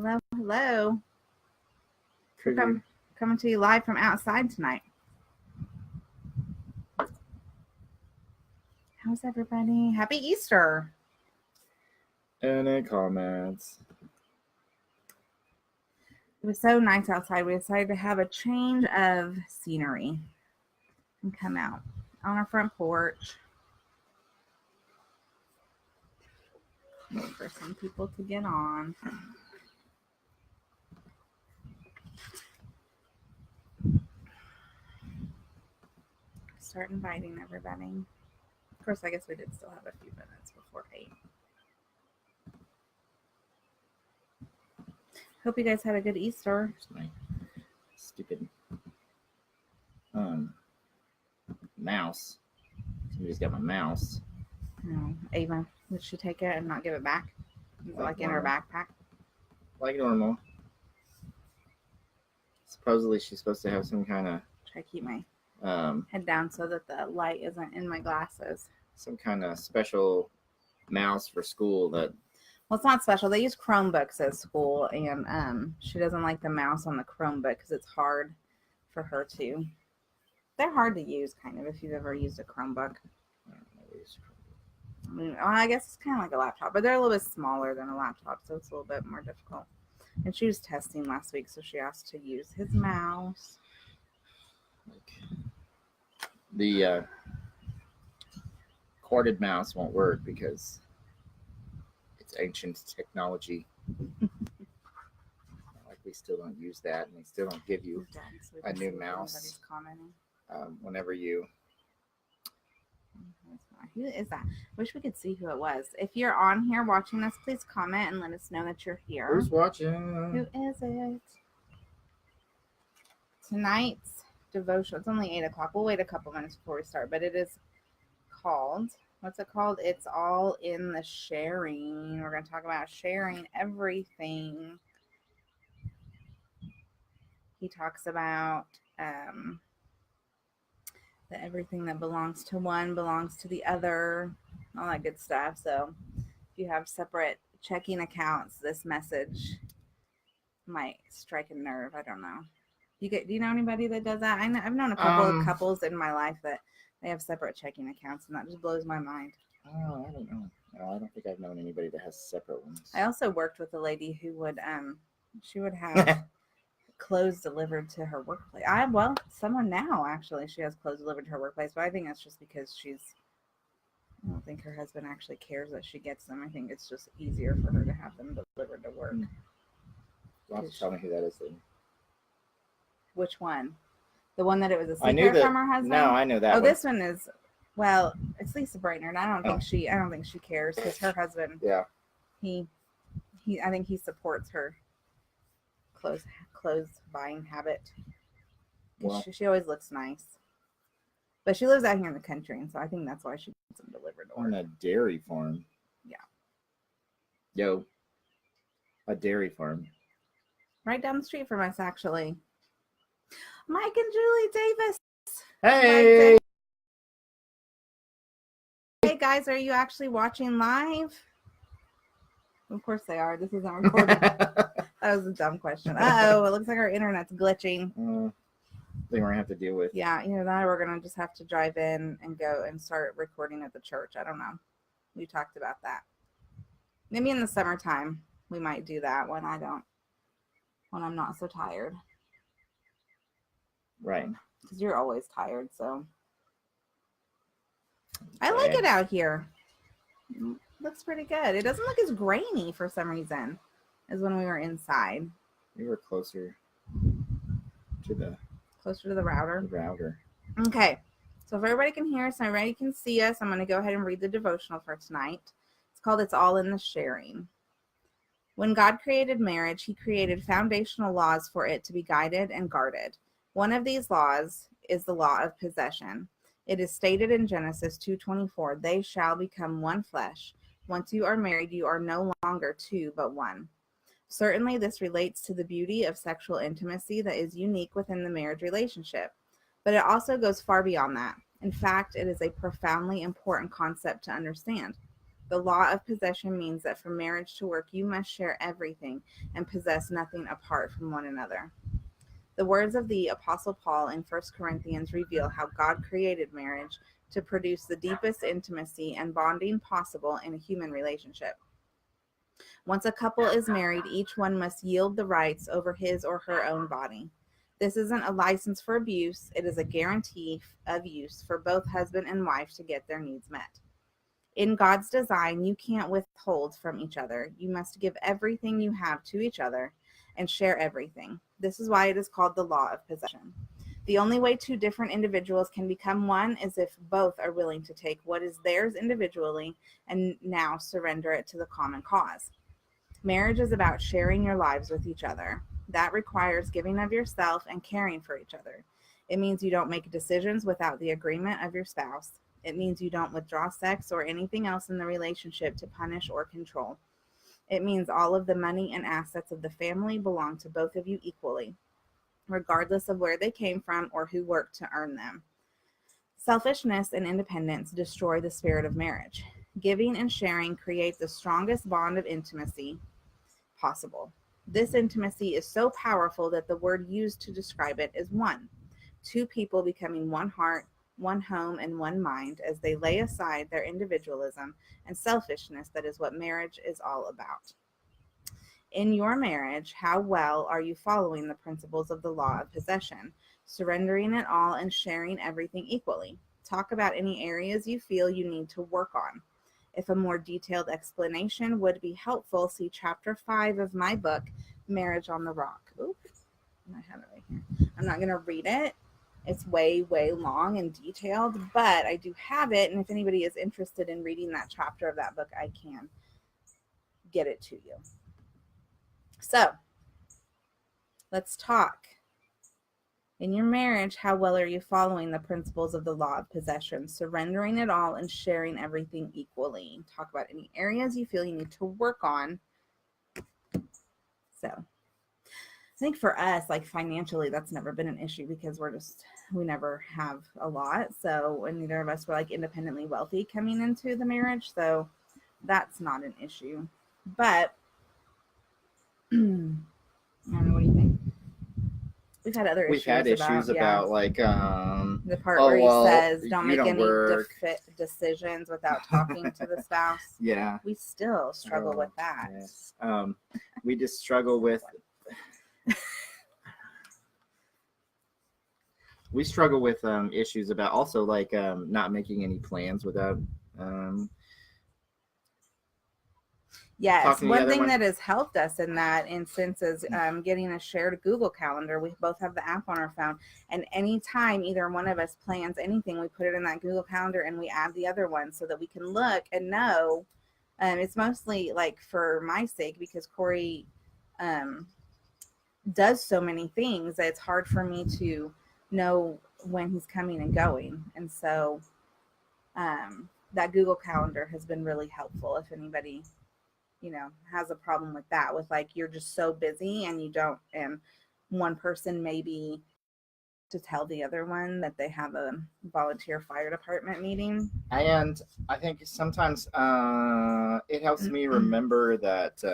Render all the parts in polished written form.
Hello, hello. We're coming to you live from outside tonight. How's everybody? Happy Easter. Any comments? It was so nice outside. We decided to have a change of scenery and come out on our front porch. Wait for some people to get on. Start inviting everybody. Of course, I guess we did still have a few minutes before 8. Hope you guys had a good Easter. Here's my stupid mouse. Somebody's got my mouse. No, Ava, did she take it and not give it back? Is it like in her backpack? Like normal. Supposedly she's supposed to have some kind of... Try to keep my head down so that the light isn't in my glasses. Some kind of special mouse for school that... Well, it's not special. They use Chromebooks at school, and she doesn't like the mouse on the Chromebook because it's hard for her to... They're hard to use, kind of, if you've ever used a Chromebook. I guess it's kind of like a laptop, but they're a little bit smaller than a laptop, so it's a little bit more difficult. And she was testing last week, so she asked to use his mouse. The corded mouse won't work because it's ancient technology. Like we still don't use that, and we still don't give you a new mouse whenever you... Who is that? Wish we could see who it was. If you're on here watching us, please comment and let us know that you're here. Who's watching? Who is it? Tonight's devotion. It's only 8 o'clock. We'll wait a couple minutes before we start, but it is called, what's it called? It's all in the sharing. We're going to talk about sharing everything. He talks about that everything that belongs to one belongs to the other, all that good stuff. So if you have separate checking accounts, this message might strike a nerve. I don't know. Do you know anybody that does that? I've known a couple of couples in my life that they have separate checking accounts, and that just blows my mind. Oh, I don't know. No, I don't think I've known anybody that has separate ones. I also worked with a lady who would she would have clothes delivered to her workplace. Someone now actually, she has clothes delivered to her workplace, but I think that's just because I don't think her husband actually cares that she gets them. I think it's just easier for her to have them delivered to work. You'll have to tell me who that is then. Which one? The one that it was a secret from her husband? No, I know that one. This one is, well, it's Lisa Breitner, and I don't think she cares because her husband, I think he supports her clothes buying habit. Well, she always looks nice, but she lives out here in the country, and so I think that's why she gets them delivered on a dairy farm. Yeah. A dairy farm right down the street from us, actually. Mike and Julie Davis. Hey. Hey guys, are you actually watching live? Of course they are. This isn't recorded. That was a dumb question. It looks like our internet's glitching. Thing we're gonna have to deal with. Yeah, that we're gonna just have to drive in and go and start recording at the church. I don't know. We talked about that. Maybe in the summertime we might do that when I'm not so tired. Right. Because you're always tired, so. I like it out here. Looks pretty good. It doesn't look as grainy for some reason as when we were inside. We were closer to the router. Okay. So if everybody can hear us and everybody can see us, I'm going to go ahead and read the devotional for tonight. It's called It's All in the Sharing. When God created marriage, he created foundational laws for it to be guided and guarded. One of these laws is the law of possession. It is stated in Genesis 2:24, they shall become one flesh. Once you are married, you are no longer two, but one. Certainly, this relates to the beauty of sexual intimacy that is unique within the marriage relationship, but it also goes far beyond that. In fact, it is a profoundly important concept to understand. The law of possession means that for marriage to work, you must share everything and possess nothing apart from one another. The words of the Apostle Paul in 1 Corinthians reveal how God created marriage to produce the deepest intimacy and bonding possible in a human relationship. Once a couple is married, each one must yield the rights over his or her own body. This isn't a license for abuse, it is a guarantee of use for both husband and wife to get their needs met. In God's design, you can't withhold from each other. You must give everything you have to each other and share everything. This is why it is called the law of possession. The only way two different individuals can become one is if both are willing to take what is theirs individually and now surrender it to the common cause. Marriage is about sharing your lives with each other. That requires giving of yourself and caring for each other. It means you don't make decisions without the agreement of your spouse. It means you don't withdraw sex or anything else in the relationship to punish or control. It means all of the money and assets of the family belong to both of you equally, regardless of where they came from or who worked to earn them. Selfishness and independence destroy the spirit of marriage. Giving and sharing creates the strongest bond of intimacy possible. This intimacy is so powerful that the word used to describe it is one. Two people becoming one heart, one home, and one mind as they lay aside their individualism and selfishness. That is what marriage is all about. In your marriage, how well are you following the principles of the law of possession, surrendering it all and sharing everything equally? Talk about any areas you feel you need to work on. If a more detailed explanation would be helpful, see Chapter 5 of my book, Marriage on the Rock. Oops, I have it right here. I'm not going to read it. It's way, way long and detailed, but I do have it, and if anybody is interested in reading that chapter of that book, I can get it to you. So, let's talk. In your marriage, how well are you following the principles of the law of possession, surrendering it all and sharing everything equally? Talk about any areas you feel you need to work on. So, I think for us, like financially, that's never been an issue because we never have a lot. So, and neither of us were like independently wealthy coming into the marriage. So, that's not an issue. But, I don't know, what do you think? We've had other issues. We've had issues about like the part where he says don't make any decisions without talking to the spouse. Yeah, we still struggle with that. Yes. We just struggle with issues about also like not making any plans without Yes, one thing that has helped us in that instance is getting a shared Google Calendar. We both have the app on our phone, and anytime either one of us plans anything, we put it in that Google Calendar and we add the other one so that we can look and know. It's mostly like for my sake because Corey does so many things that it's hard for me to know when he's coming and going, and so that Google Calendar has been really helpful if anybody has a problem with that, with like you're just so busy and you don't, and one person maybe to tell the other one that they have a volunteer fire department meeting. And I think sometimes it helps me remember that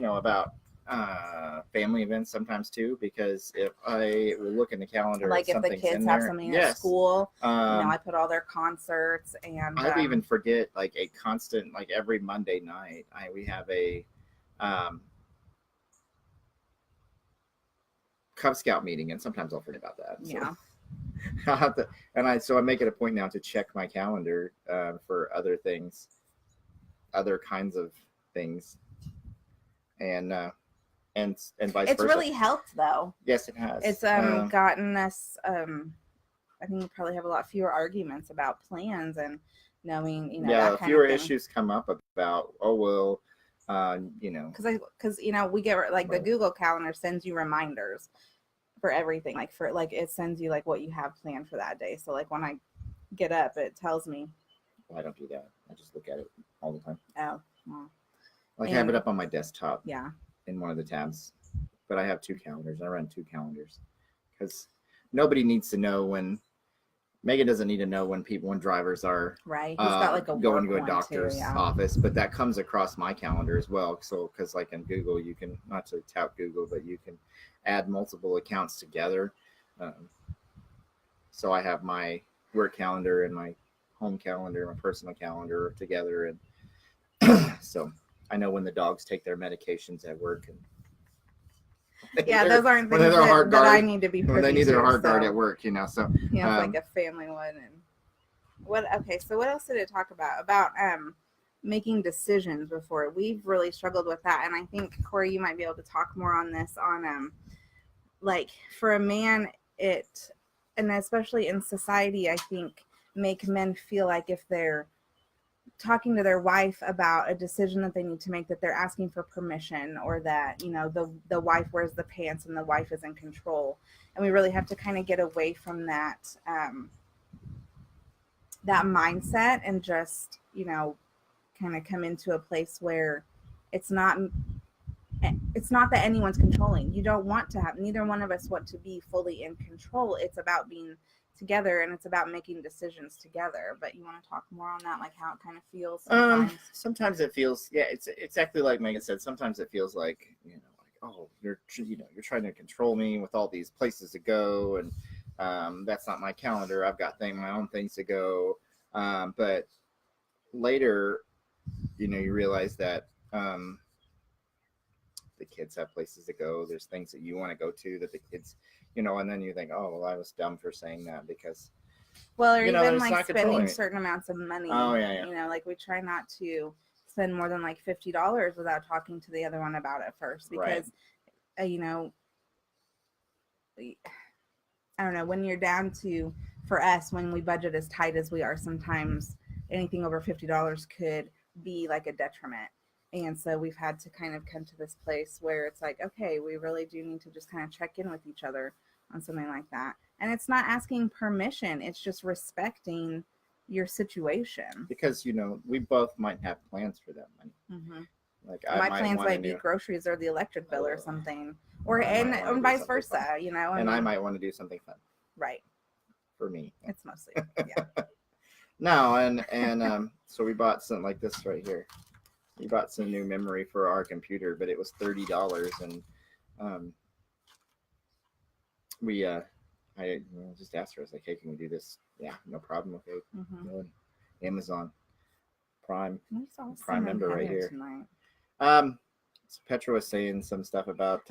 about family events sometimes too, because if I look in the calendar, like if the kids have something at school, I put all their concerts, and I even forget like a constant, like every Monday night we have a Cub Scout meeting, and sometimes I'll forget about that. Yeah. So I'll have to, so I make it a point now to check my calendar for other things, other kinds of things, and vice versa. It's really helped though. Yes, it has. It's gotten us I think we probably have a lot fewer arguments about plans and knowing, that kind fewer of thing. issues come up about because we get like the Google Calendar sends you reminders for everything, like it sends you like what you have planned for that day. So like when I get up, it tells me. Well, I don't do that. I just look at it all the time. Oh, well. I have it up on my desktop. Yeah. In one of the tabs, but I have two calendars. I run two calendars because nobody needs to know when Megan doesn't need to know when drivers are Right. He's got like a going to a one doctor's too, yeah. office, but that comes across my calendar as well. So, because like in Google, you can, not to tout Google, but you can add multiple accounts together. So I have my work calendar and my home calendar, my personal calendar together, and so I know when the dogs take their medications at work, and yeah, those aren't things that I need to be when they need their heart guard at work, So yeah, it's like a family one. And what? Okay, so what else did it talk about? About making decisions before. We've really struggled with that, and I think Corey, you might be able to talk more on this. On like for a man, and especially in society, I think make men feel like if they're talking to their wife about a decision that they need to make, that they're asking for permission, or that the wife wears the pants and the wife is in control. And we really have to kind of get away from that that mindset, and just kind of come into a place where it's not that anyone's controlling. You don't want to have, neither one of us want to be fully in control. It's about being together, and it's about making decisions together. But you want to talk more on that, like how it kind of feels sometimes? Sometimes it feels, it's exactly like Megan said. Sometimes it feels like, like, oh, you're trying to control me with all these places to go, and that's not my calendar. I've got my own things to go. But later, you realize that the kids have places to go. There's things that you want to go to that the kids, and then you think, oh, well, I was dumb for saying that, because or even like spending certain amounts of money. Oh yeah. Like we try not to spend more than like $50 without talking to the other one about it first, because I don't know, when you're down to, for us, when we budget as tight as we are, sometimes anything over $50 could be like a detriment. And so we've had to kind of come to this place where it's like, okay, we really do need to just kind of check in with each other on something like that. And it's not asking permission, it's just respecting your situation. Because, we both might have plans for that money. Mm-hmm. Like my plans might be groceries or the electric bill or something, or vice versa, And I might want to do something fun. Right. For me. It's mostly, yeah. No, and so we bought something like this right here. We bought some new memory for our computer, but it was $30, and I just asked her. I was like, "Hey, can we do this?" Yeah, no problem. Okay, Amazon Prime member right here. So Petra was saying some stuff about.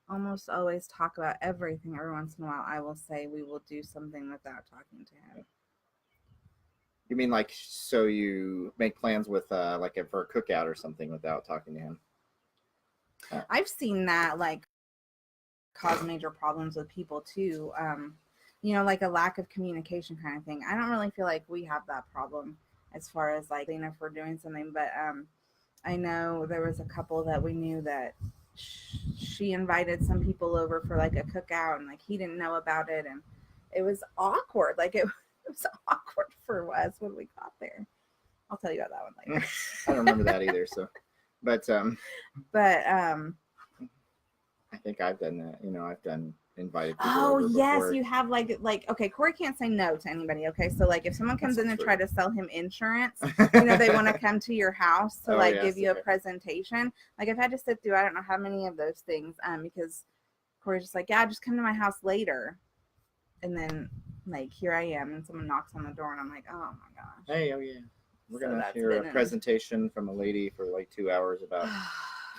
Almost always talk about everything. Every once in a while, I will say we will do something without talking to him. You mean like, so you make plans with like for a cookout or something without talking to him? I've seen that like cause major problems with people too. Like a lack of communication kind of thing. I don't really feel like we have that problem as far as like, if we're doing something, but I know there was a couple that we knew that she invited some people over for like a cookout, and like he didn't know about it, and it was awkward. Like it was awkward for us when we got there. I'll tell you about that one later. I don't remember that either. So, but I think I've done that. I've done invited people over before. Yes, you have like okay, Corey can't say no to anybody. Okay, so like if someone comes in and try to sell him insurance, they want to come to your house to give you a presentation. Like I've had to sit through I don't know how many of those things because Corey's just like, yeah, just come to my house later, and then like here I am, and someone knocks on the door, and I'm like, oh my gosh. Hey, oh yeah, we're gonna hear a presentation from a lady for like 2 hours about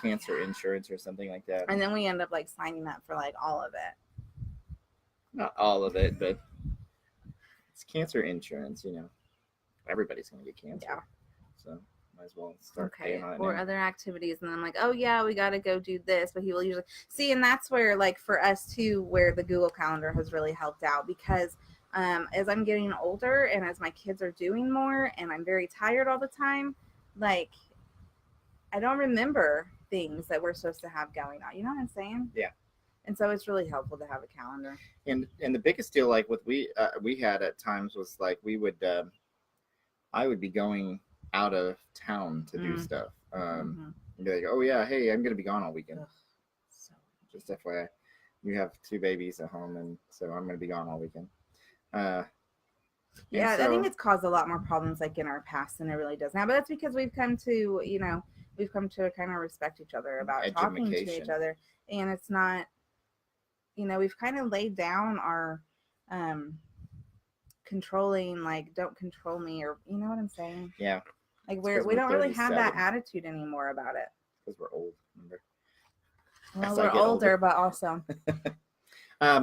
cancer insurance or something like that. And then we end up like signing up for like all of it. Not all of it, but it's cancer insurance, everybody's going to get cancer. Yeah. So might as well start paying on it. Or other activities. And I'm like, oh yeah, we got to go do this. But he will usually see, and that's where like for us too, where the Google Calendar has really helped out, because as I'm getting older and as my kids are doing more and I'm very tired all the time, like I don't remember things that we're supposed to have going on. You know what I'm saying? Yeah. And so it's really helpful to have a calendar. And the biggest deal, like what we had at times, was like I would be going out of town to do stuff. And be like, oh yeah, hey, I'm gonna be gone all weekend. Ugh, so just FYI, you have 2 babies at home, and so I'm gonna be gone all weekend. And Yeah, I think so it's caused a lot more problems like in our past than it really does now. But that's because we've come to kind of respect each other about talking to each education. other, and it's not, we've kind of laid down our um controlling, like, don't control me, or you know what I'm saying? Yeah, Like it's because we we're don't really have that 37. attitude anymore about it. Because we're old. Remember, Well, as I we're get older, older. but also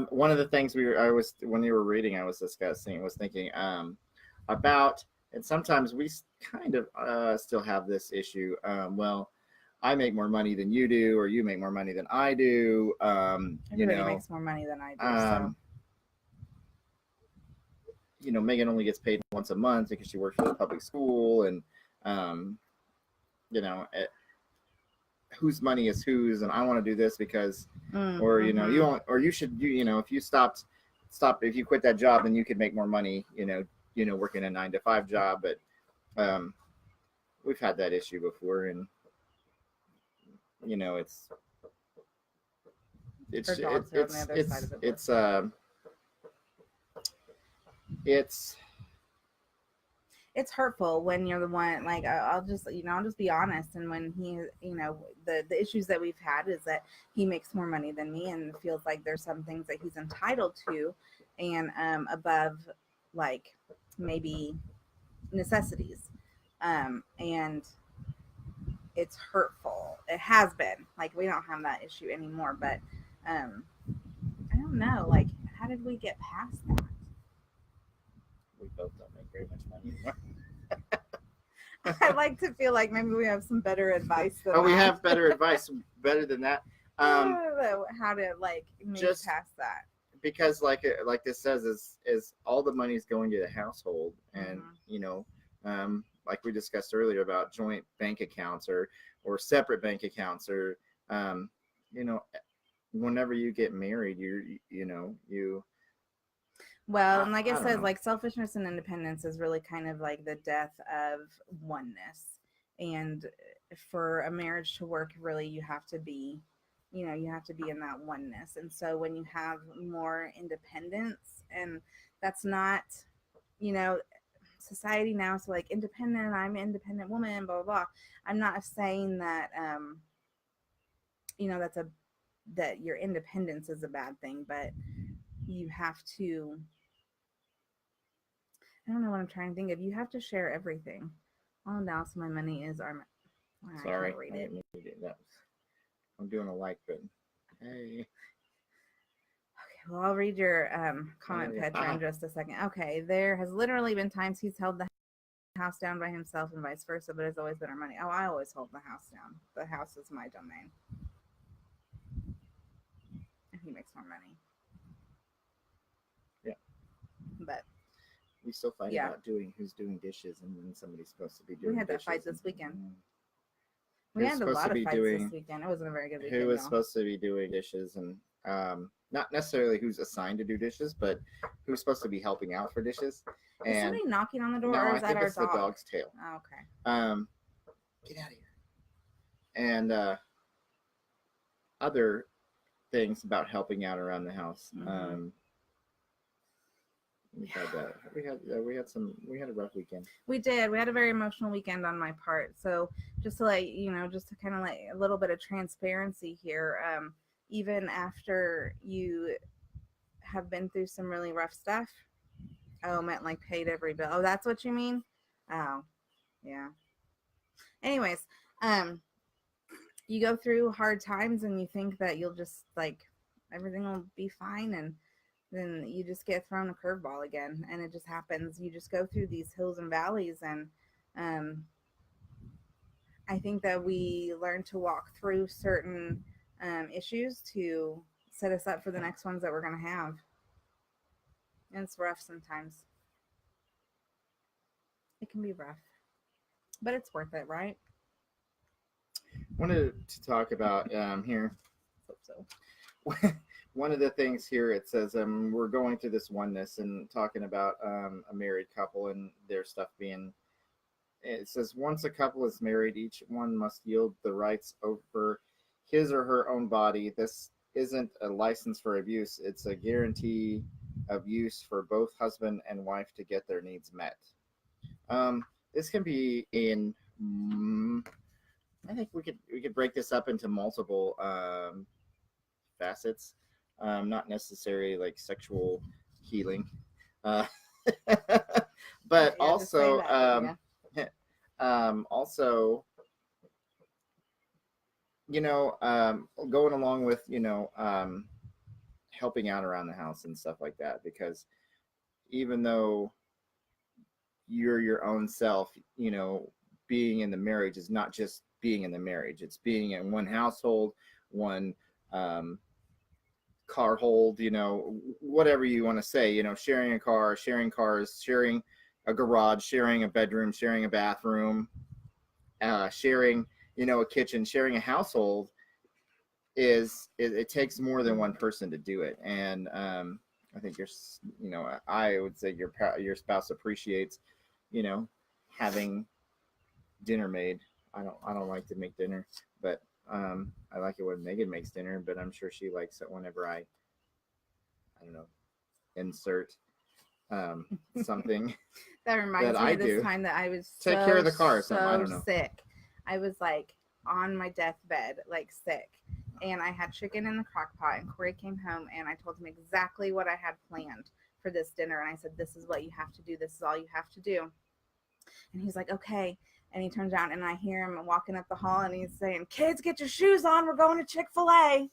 One of the things I was when you were reading, I was discussing, was thinking about, and sometimes we kind of still have this issue. Well, I make more money than you do, or you make more money than I do. everybody makes more money than I do. So Um, Megan only gets paid once a month because she works for the public school, and um, you know, it, whose money is whose, and I want to do this because, or you mm-hmm. want, or you should, if you if you quit that job, then you could make more money, working a 9 to 5 job. But um, we've had that issue before, and you know, it's Her it's it, dogs are on the other side of the door. it's It's hurtful when you're the one, like, I'll just be honest. And when he, the issues that we've had is that he makes more money than me and feels like there's some things that he's entitled to, and above, like, maybe necessities, and it's hurtful. It has been, like, we don't have that issue anymore, but um I don't know, like, how did we get past that? we both don't make very much money anymore. I like to feel like maybe we have some better advice than Oh, we that. have better advice, better than that. Um, How to, like, move just past that. because, like this says, is all the money's going to the household, and Mm-hmm. like we discussed earlier about joint bank accounts, or separate bank accounts, or um, you know, whenever you get married, you Well, and like I it don't says, know. like, selfishness and independence is really kind of like the death of oneness. And for a marriage to work, really, you have to be in that oneness. And so when you have more independence, and that's not, you know, society now, so like, independent, I'm an independent woman, blah, blah, blah. I'm not saying that, that's that your independence is a bad thing, but you have to, I don't know what I'm trying to think of. You have to share everything. All now, so my money is our. I can't Sorry, read I it. didn't mean to do that. I'm doing a like button. Hey, Okay, well, I'll read your comment, there you Petra, go. in just a second. Okay, there has literally been times he's held the house down by himself and vice versa, but it's always been our money. Oh, I always hold the house down. The house is my domain, and he makes more money. Yeah, But we still fight yeah, about who's doing dishes, and when somebody's supposed to be we doing had that fight dishes, this weekend. We who's had a supposed to lot of be fights this doing weekend. It wasn't a very good who weekend, is y'all. supposed to be doing dishes, and not necessarily who's assigned to do dishes, but who's supposed to be helping out for dishes. Is And somebody knocking on the door, no, or I is that think our it's the dog? dog's tail. Oh, okay. Get out of here. And other things about helping out around the house. Mm-hmm. We had a rough weekend. We did. We had a very emotional weekend on my part. So just to let just to kind of, like, a little bit of transparency here. Even after you have been through some really rough stuff. Oh, meant like paid every bill. Oh, that's what you mean? Oh, yeah. Anyways, um, you go through hard times and you think that you'll just, like, everything will be fine, and then you just get thrown a curveball again, and it just happens. You just go through these hills and valleys, and um, I think that we learn to walk through certain issues to set us up for the next ones that we're going to have. And it's rough sometimes. It can be rough, but it's worth it, right? Wanted to talk about here. Hope so. One of the things here, it says we're going through this oneness and talking about a married couple and their stuff being. It says once a couple is married, each one must yield the rights over his or her own body. This isn't a license for abuse; it's a guarantee of use for both husband and wife to get their needs met. This can be in. I think we could break this up into multiple facets. Not necessarily like sexual healing, uh, but Yeah, just say also that, also going along with helping out around the house and stuff like that, because even though you're your own self, being in the marriage is not just being in the marriage, it's being in one household, one car hold, whatever you want to say, sharing a car, sharing cars, sharing a garage, sharing a bedroom, sharing a bathroom, sharing a kitchen, sharing a household. It takes more than one person to do it. And I think I would say your spouse appreciates having dinner made. I don't like to make dinner, but I like it when Megan makes dinner, but I'm sure she likes it whenever I don't know, insert something That reminds that me I of this do. time that I was Take care of the car or something. I don't know. sick. I was like on my deathbed, like sick. And I had chicken in the crock pot, and Corey came home, and I told him exactly what I had planned for this dinner. And I said, this is what you have to do. This is all you have to do. And he's like, okay. And he turns around, and I hear him walking up the hall, and he's saying, kids, get your shoes on. We're going to Chick-fil-A.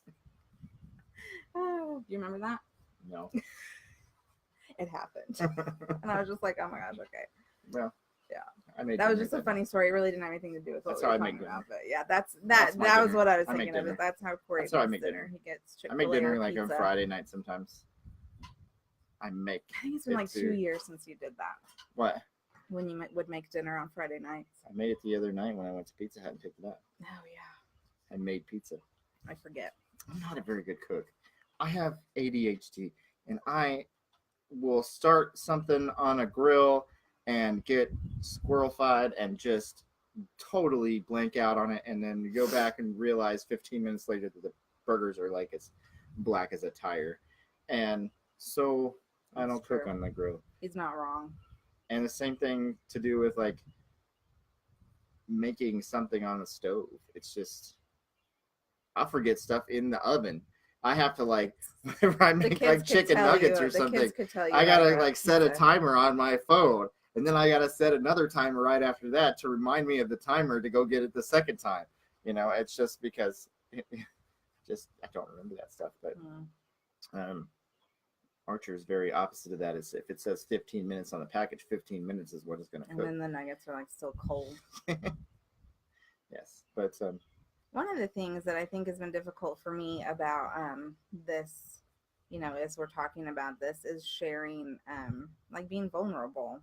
Oh, do you remember that? No. It happened. And I was just like, oh my gosh, okay. Well, yeah. That was just a funny story. It really didn't have anything to do with what we were talking about. But yeah, that was what I was thinking of. That's how Corey makes dinner. He gets Chick-fil-A. I make dinner like pizza on Friday night sometimes. I think it's been like 2 years since you did that. What? When you would make dinner on Friday nights. I made it the other night when I went to Pizza Hut and picked it up. Oh yeah. I made pizza. I forget. I'm not a very good cook. I have ADHD, and I will start something on a grill and get squirrel-fied and just totally blank out on it, and then you go back and realize 15 minutes later that the burgers are like as black as a tire. And so I don't cook on the grill. He's not wrong. And the same thing to do with like making something on the stove. It's just I forget stuff in the oven. I have to like whenever I make like chicken nuggets or something, I gotta like set a timer on my phone, and then I gotta set another timer right after that to remind me of the timer to go get it the second time. It's just because I don't remember that stuff. But Archer is very opposite of that. Is if it says 15 minutes on the package, 15 minutes is what it's going to cook. And then the nuggets are like still cold. Yes, but one of the things that I think has been difficult for me about this, as we're talking about this, is sharing, like being vulnerable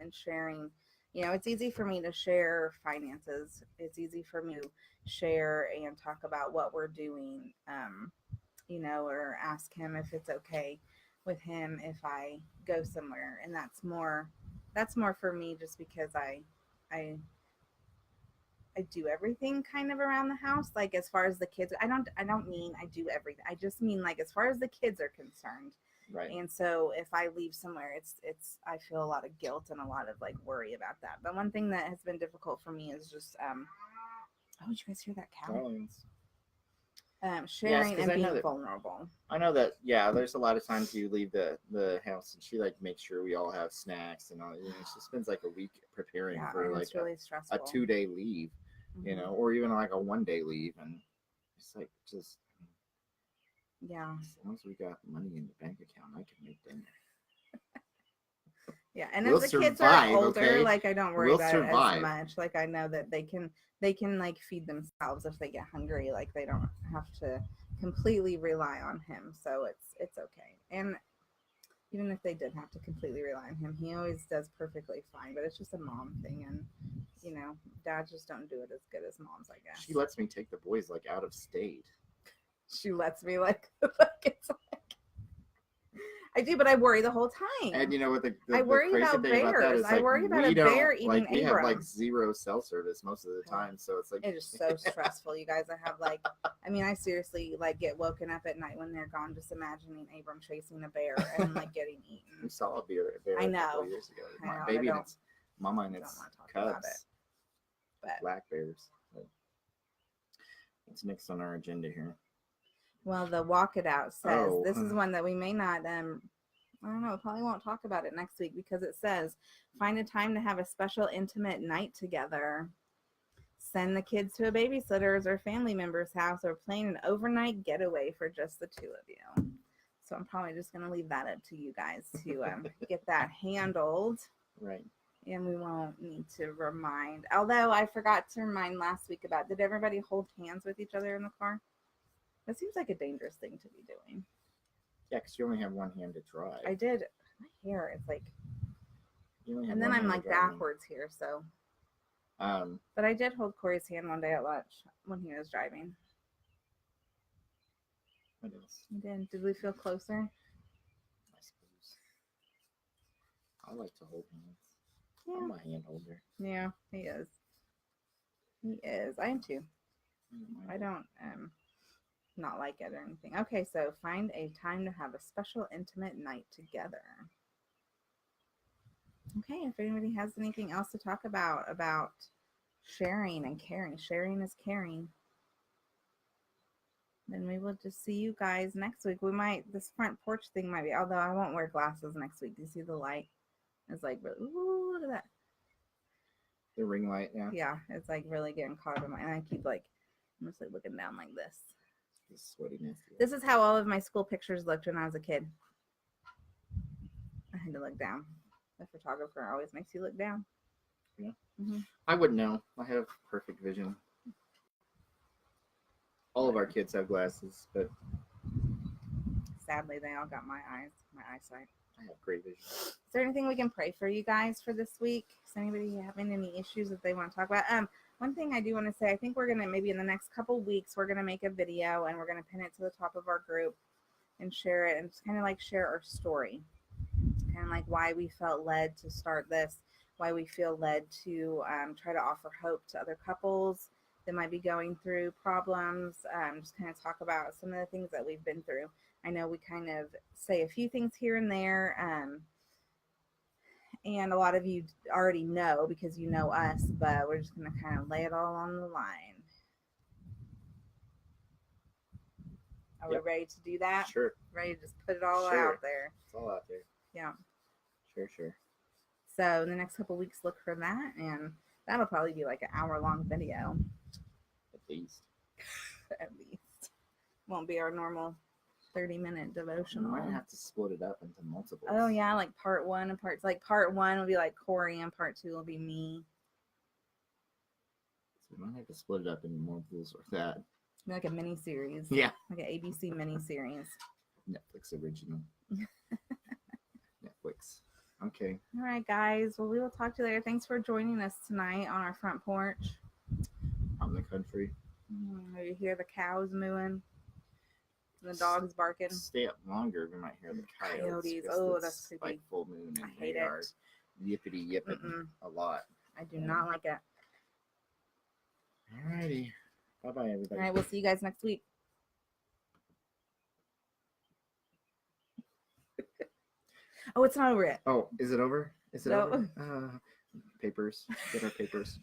and sharing. It's easy for me to share finances. It's easy for me to share and talk about what we're doing, or ask him if it's okay with him if I go somewhere. And that's more for me just because I do everything kind of around the house. Like as far as the kids, I don't mean I do everything. I just mean like as far as the kids are concerned. Right. And so if I leave somewhere, it's I feel a lot of guilt and a lot of like worry about that. But one thing that has been difficult for me is just oh, did you guys hear that cow? Darlings. Sharing and being vulnerable. I know that. Yeah, there's a lot of times you leave the house and she like makes sure we all have snacks and all. She spends like a week preparing for like really a 2-day leave, or even like a 1-day leave, and it's like just As long as we got money in the bank account, I can make dinner. Yeah, and as the kids are older, like I don't worry about it as much. Like I know that they can like feed themselves if they get hungry. Like they don't have to completely rely on him. So it's okay. And even if they did have to completely rely on him, he always does perfectly fine. But it's just a mom thing, and dads just don't do it as good as moms, I guess. She lets me take the boys like out of state. She lets me like it's like I do, but I worry the whole time. And you know what I worry the crazy about thing about that bears. is I like worry about we a don't bear eating like we have like Abram. 0 cell service most of the time, so it's like It is so stressful, you guys. I have like, I mean, I seriously like get woken up at night when they're gone, just imagining Abram chasing a bear and like getting we eaten. saw a bear I a know. couple of years ago. I My know, baby I and its mama and don't its want to talk about it. cubs, But black bears. But what's next on our agenda here? well, the Walk It Out says Oh. this is one that we may not. I don't know. Probably won't talk about it next week because it says find a time to have a special intimate night together. Send the kids to a babysitter's or family member's house or plan an overnight getaway for just the two of you. So I'm probably just going to leave that up to you guys to get that handled. Right. And we won't need to remind. Although I forgot to remind last week about, did everybody hold hands with each other in the car? That seems like a dangerous thing to be doing. Yeah, because you only have one hand to drive. I did. My hair is like, You only have and then one I'm hand like to drive. backwards here. So, Um, but I did hold Corey's hand one day at lunch when he was driving. what else? You did. Did we feel closer? I suppose. I like to hold hands. Yeah. I'm a hand holder. Yeah, he is. He is. I am too. I don't not like it or anything. Okay, so find a time to have a special intimate night together. Okay, if anybody has anything else to talk about sharing and caring. Sharing is caring. Then we will just see you guys next week. This front porch thing might be, although I won't wear glasses next week. Do you see the light? It's like, really, ooh, look at that. The ring light, yeah. Yeah, it's like really getting caught up in my, and I keep like, I'm just like looking down like this. It's sweatiness. This is how all of my school pictures looked when I was a kid. I had to look down. The photographer always makes you look down. Yeah. Mm-hmm. I wouldn't know. I have perfect vision. All of our kids have glasses, but sadly, they all got my eyesight. I have great vision. Is there anything we can pray for you guys for this week? Is anybody having any issues that they want to talk about? One thing I do want to say, I think we're gonna maybe in the next couple weeks we're gonna make a video and we're gonna pin it to the top of our group and share it and just kind of like share our story, kind of like why we felt led to start this, why we feel led to try to offer hope to other couples that might be going through problems. Just kind of talk about some of the things that we've been through. I know we kind of say a few things here and there, and a lot of you already know because you know us, but we're just going to kind of lay it all on the line. Are we ready to do that? Sure. Ready to just put it all out there? It's all out there. Yeah. Sure. So in the next couple weeks, look for that, and that'll probably be like an hour-long video. At least. At least. Won't be our normal 30-minute devotional. We might have to split it up into multiples. Oh yeah, like part one and part one will be like Corey and part two will be me. So we might have to split it up into multiples or that. Like a mini series. Yeah. Like an ABC mini series. Netflix original. Netflix. Okay. All right, guys. Well, we will talk to you later. Thanks for joining us tonight on our front porch. Out in the country. You hear the cows mooing and the dogs barking. Stay up longer, we might hear the coyotes. Oh, that's creepy. Like full moon, and I hate they it. are yippity yipping a lot. I do not like it. Alrighty. Bye-bye, everybody. All right, we'll see you guys next week. Oh, it's not over yet. Oh, is it over? Is it No. over? Papers. Get our papers.